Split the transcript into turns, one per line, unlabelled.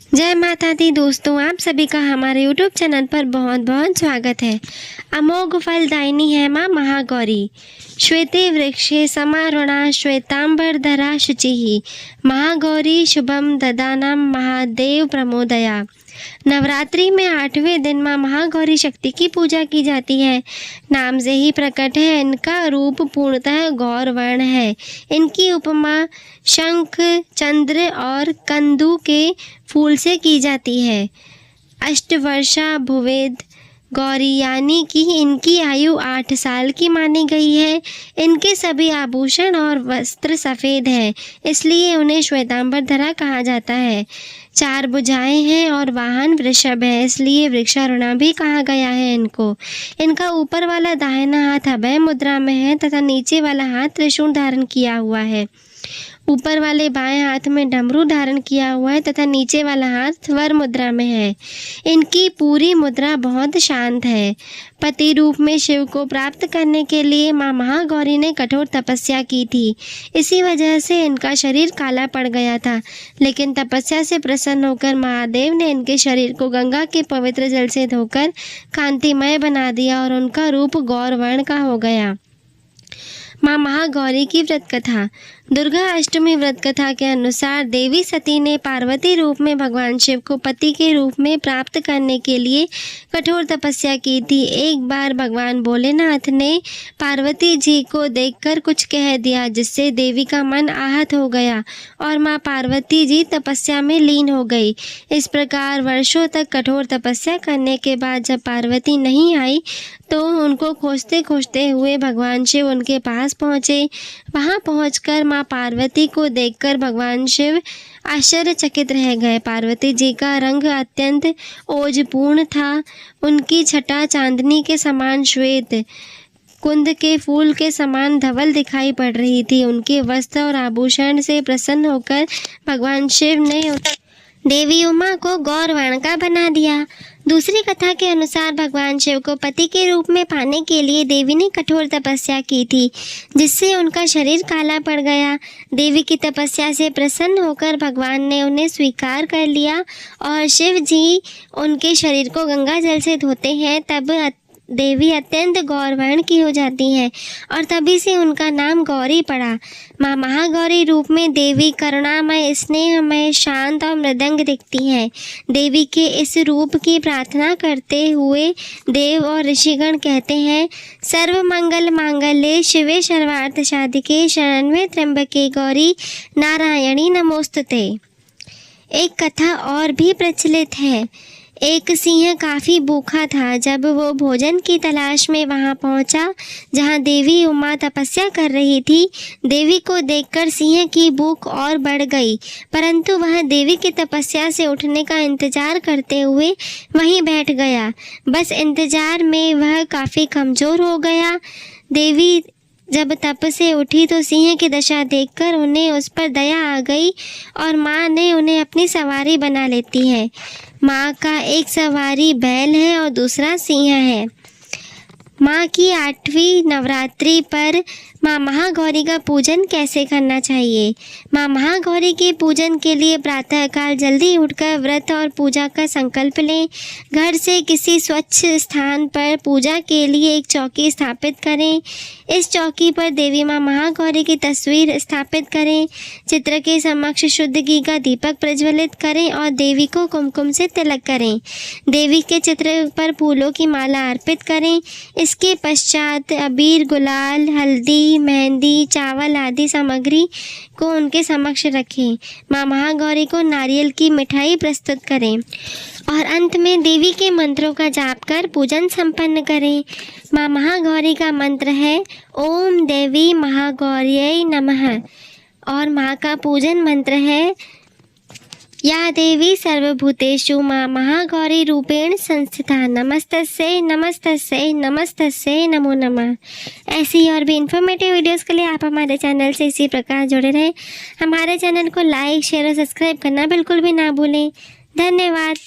जय माता दी दोस्तों, आप सभी का हमारे YouTube चैनल पर बहुत बहुत स्वागत है। अमोघ फलदायिनी है माँ महागौरी। श्वेते वृक्षे समारूढ़ा श्वेतांबरधरा शुचिः महागौरी शुभम ददानम महादेव प्रमोदया। नवरात्रि में 8वें दिन माँ महागौरी शक्ति की पूजा की जाती है। नाम से ही प्रकट है, इनका रूप पूर्णतः गौर वर्ण है। इनकी उपमा शंख, चंद्र और कंदू के फूल से की जाती है। अष्टवर्षा भुवेद गौरी यानी कि इनकी आयु 8 साल की मानी गई है। इनके सभी आभूषण और वस्त्र सफ़ेद हैं, इसलिए उन्हें श्वेतांबरधरा कहा जाता है। 4 भुजाएं हैं और वाहन वृषभ है, इसलिए वृक्षारूढ़ा भी कहा गया है इनको। इनका ऊपर वाला दाहिना हाथ अभय मुद्रा में है तथा नीचे वाला हाथ त्रिशूल धारण किया हुआ है। ऊपर वाले बाएं हाथ में डमरू धारण किया हुआ है तथा नीचे वाला हाथ वर मुद्रा में है। इनकी पूरी मुद्रा बहुत शांत है। पति रूप में शिव को प्राप्त करने के लिए माँ महागौरी ने कठोर तपस्या की थी। इसी वजह से इनका शरीर काला पड़ गया था, लेकिन तपस्या से प्रसन्न होकर महादेव ने इनके शरीर को गंगा के पवित्र जल से धोकर कांतिमय बना दिया और उनका रूप गौर वर्ण का हो गया। माँ महागौरी की व्रत कथा। दुर्गा अष्टमी व्रत कथा के अनुसार देवी सती ने पार्वती रूप में भगवान शिव को पति के रूप में प्राप्त करने के लिए कठोर तपस्या की थी। एक बार भगवान भोलेनाथ ने पार्वती जी को देखकर कुछ कह दिया, जिससे देवी का मन आहत हो गया और माँ पार्वती जी तपस्या में लीन हो गई। इस प्रकार वर्षों तक कठोर तपस्या करने के बाद जब पार्वती नहीं आई तो उनको खोजते खोजते हुए भगवान शिव उनके पास पहुँचे। वहाँ पहुँचकर माँ पार्वती को देखकर भगवान शिव आश्चर्यचकित रह गए। पार्वती जी का रंग अत्यंत ओजपूर्ण था। उनकी छटा चांदनी के समान श्वेत, कुंद के फूल के समान धवल दिखाई पड़ रही थी। उनके वस्त्र और आभूषण से प्रसन्न होकर भगवान शिव ने देवी उमा को गौर वर्ण का बना दिया। दूसरी कथा के अनुसार भगवान शिव को पति के रूप में पाने के लिए देवी ने कठोर तपस्या की थी, जिससे उनका शरीर काला पड़ गया। देवी की तपस्या से प्रसन्न होकर भगवान ने उन्हें स्वीकार कर लिया और शिव जी उनके शरीर को गंगा जल से धोते हैं। तब देवी अत्यंत गौर वर्ण की हो जाती हैं और तभी से उनका नाम गौरी पड़ा। माँ महागौरी रूप में देवी करुणामय, स्नेहमय, शांत और मृदंग दिखती हैं। देवी के इस रूप की प्रार्थना करते हुए देव और ऋषिगण कहते हैं, सर्व मंगल मांगल्ये शिवे सर्वार्थ साधिके शरण्ये त्र्यंबके गौरी नारायणी नमोस्तुते। एक कथा और भी प्रचलित है। एक सिंह काफ़ी भूखा था। जब वो भोजन की तलाश में वहाँ पहुँचा जहाँ देवी उमा तपस्या कर रही थी, देवी को देखकर सिंह की भूख और बढ़ गई, परंतु वह देवी की तपस्या से उठने का इंतजार करते हुए वहीं बैठ गया। बस इंतजार में वह काफ़ी कमज़ोर हो गया। देवी जब तप से उठी तो सिंह की दशा देखकर उन्हें उस पर दया आ गई और माँ ने उन्हें अपनी सवारी बना लेती है। माँ का एक सवारी बैल है और दूसरा सिंह है। माँ की 8वीं नवरात्रि पर माँ महागौरी का पूजन कैसे करना चाहिए। माँ महागौरी के पूजन के लिए प्रातःकाल जल्दी उठकर व्रत और पूजा का संकल्प लें। घर से किसी स्वच्छ स्थान पर पूजा के लिए एक चौकी स्थापित करें। इस चौकी पर देवी माँ महागौरी की तस्वीर स्थापित करें। चित्र के समक्ष शुद्ध घी का दीपक प्रज्वलित करें और देवी को कुमकुम से तिलक करें। देवी के चित्र पर फूलों की माला अर्पित करें। इसके पश्चात अबीर, गुलाल, हल्दी, मेहंदी, चावल आदि सामग्री को उनके समक्ष रखें। माँ महागौरी को नारियल की मिठाई प्रस्तुत करें और अंत में देवी के मंत्रों का जाप कर पूजन संपन्न करें। माँ महागौरी का मंत्र है ओम देवी महागौर्यै नमः और माँ का पूजन मंत्र है या देवी सर्वभूतेषु माँ महागौरी रूपेण संस्थिता नमस्तस्यै नमस्तस्यै नमस्तस्यै नमो नमः। ऐसी और भी इन्फॉर्मेटिव वीडियोस के लिए आप हमारे चैनल से इसी प्रकार जुड़े रहें। हमारे चैनल को लाइक, शेयर और सब्सक्राइब करना बिल्कुल भी ना भूलें। धन्यवाद।